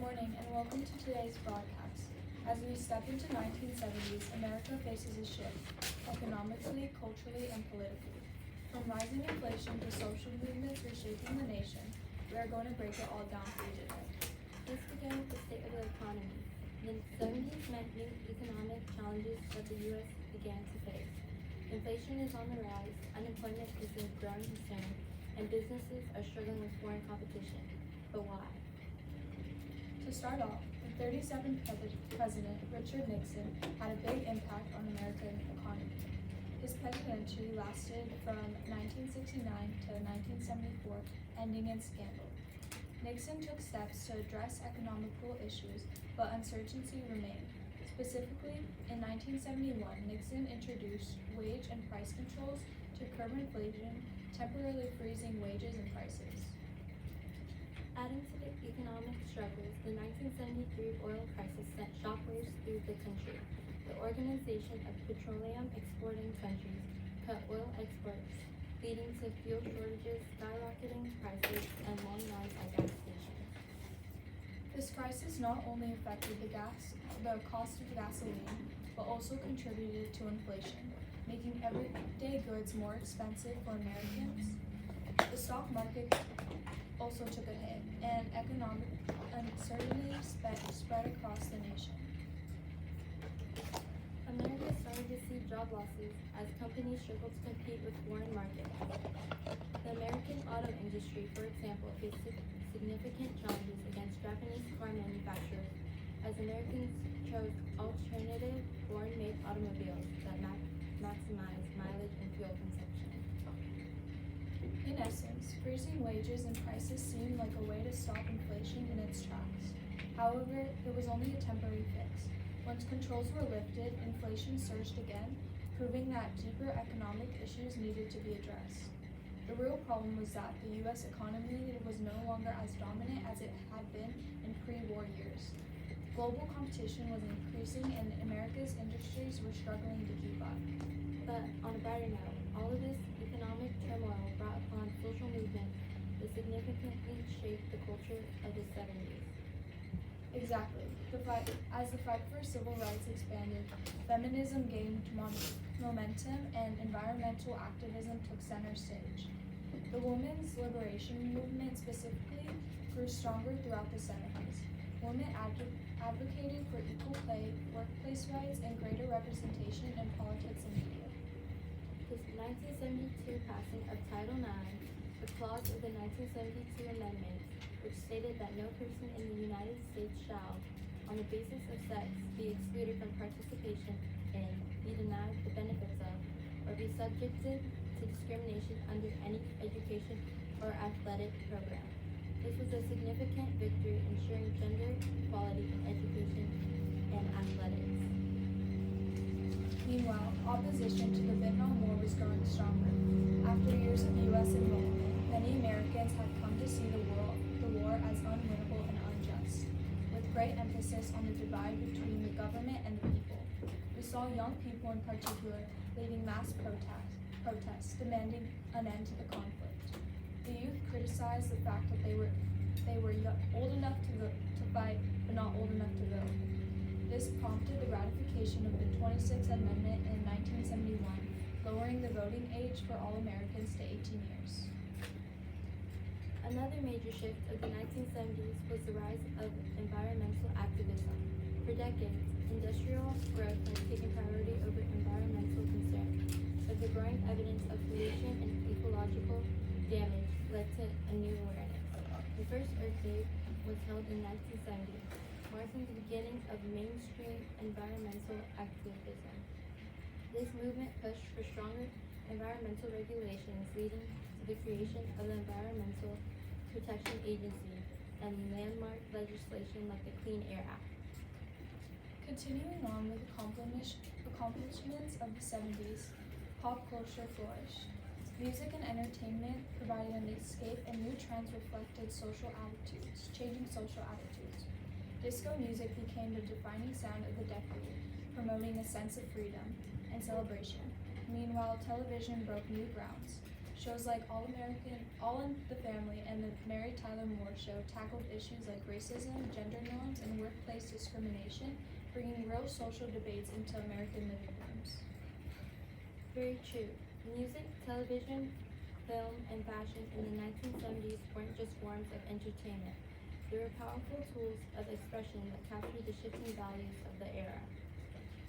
morning and welcome to today's broadcast. As we step into 1970s, America faces a shift, economically, culturally, and politically. From rising inflation to social movements reshaping the nation, we are going to break it all down for you today. Let's begin with the state of the economy. The 70s meant new economic challenges that the U.S. began to face. Inflation is on the rise, unemployment is a growing concern, and businesses are struggling with foreign competition. But why? To start off, the 37th President, Richard Nixon, had a big impact on American economy. His presidency lasted from 1969 to 1974, ending in scandal. Nixon took steps to address economical issues, but uncertainty remained. Specifically, in 1971, Nixon introduced wage and price controls to curb inflation, temporarily freezing wages and prices. Adding to the economic struggles, the 1973 oil crisis sent shockwaves through the country. The Organization of Petroleum Exporting Countries cut oil exports, leading to fuel shortages, skyrocketing prices, and long lines at gas stations. This crisis not only affected the cost of gasoline, but also contributed to inflation, making everyday goods more expensive for Americans. The stock market also took a hit, and economic uncertainty spread across the nation. America started to see job losses as companies struggled to compete with foreign markets. The American auto industry, for example, faced significant challenges against Japanese car manufacturers as Americans chose alternative foreign-made automobiles that maximize mileage and fuel consumption. In essence, freezing wages and prices seemed like a way to stop inflation in its tracks. However, it was only a temporary fix. Once controls were lifted, inflation surged again, proving that deeper economic issues needed to be addressed. The real problem was that the U.S. economy was no longer as dominant as it had been in pre-war years. Global competition was increasing and America's industries were struggling to keep up. But on a brighter note, all of this economic turmoil brought upon social movements that significantly shaped the culture of the 70s. Exactly. As the fight for civil rights expanded, feminism gained momentum and environmental activism took center stage. The women's liberation movement specifically grew stronger throughout the 70s. Women advocated for equal pay, workplace rights, and greater representation in politics and media. The 1972 passing of Title IX, the clause of the 1972 amendments, which stated that no person in the United States shall, on the basis of sex, be excluded from participation in, be denied the benefits of, or be subjected to discrimination under any education or athletic program. This was a significant victory ensuring gender equality in education and athletics. Meanwhile, opposition to the Vietnam War was growing stronger. After years of U.S. involvement, many Americans had come to see the war as unwinnable and unjust, with great emphasis on the divide between the government and the people. We saw young people in particular leading mass protests demanding an end to the conflict. The youth criticized the fact that they were old enough to fight, but not old enough to vote. This prompted the ratification of the 26th Amendment in 1971, lowering the voting age for all Americans to 18 years. Another major shift of the 1970s was the rise of environmental activism. For decades, industrial growth has taken priority over environmental concerns, but the growing evidence of pollution and ecological damage led to a new awareness. The first Earth Day was held in 1970, marking the beginning of mainstream environmental activism. This movement pushed for stronger environmental regulations, leading to the creation of the Environmental Protection Agency and landmark legislation like the Clean Air Act. Continuing on with accomplishments of the 70s, pop culture flourished. Music and entertainment provided an escape and new trends reflected changing social attitudes. Disco music became the defining sound of the decade, promoting a sense of freedom and celebration. Meanwhile, television broke new grounds, Shows like All in the Family and the Mary Tyler Moore Show tackled issues like racism, gender norms, and workplace discrimination, bringing real social debates into American living rooms. Very true. Music, television, film, and fashion in the 1970s weren't just forms of entertainment. They were powerful tools of expression that captured the shifting values of the era.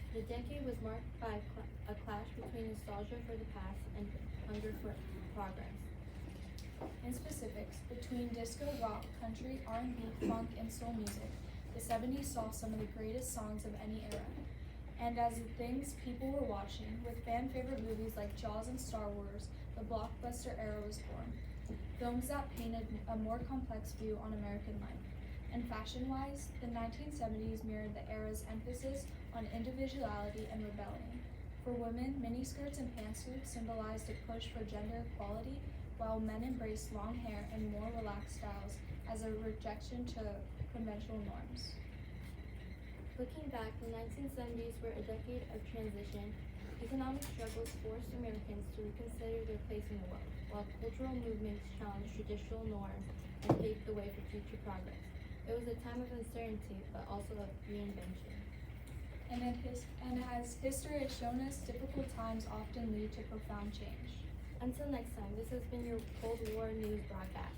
The decade was marked by a clash between nostalgia for the past and hunger for progress. In specifics, between disco, rock, country, R&B, funk, and soul music, the 70s saw some of the greatest songs of any era. And as the things people were watching, with fan-favorite movies like Jaws and Star Wars, the blockbuster era was born. Films that painted a more complex view on American life. And fashion-wise, the 1970s mirrored the era's emphasis on individuality and rebellion. For women, miniskirts and pantsuits symbolized a push for gender equality, while men embraced long hair and more relaxed styles as a rejection to conventional norms. Looking back, the 1970s were a decade of transition. Economic struggles forced Americans to reconsider their place in the world, while cultural movements challenged traditional norms and paved the way for future progress. It was a time of uncertainty, but also of reinvention. And as history has shown us, difficult times often lead to profound change. Until next time, this has been your Cold War News broadcast.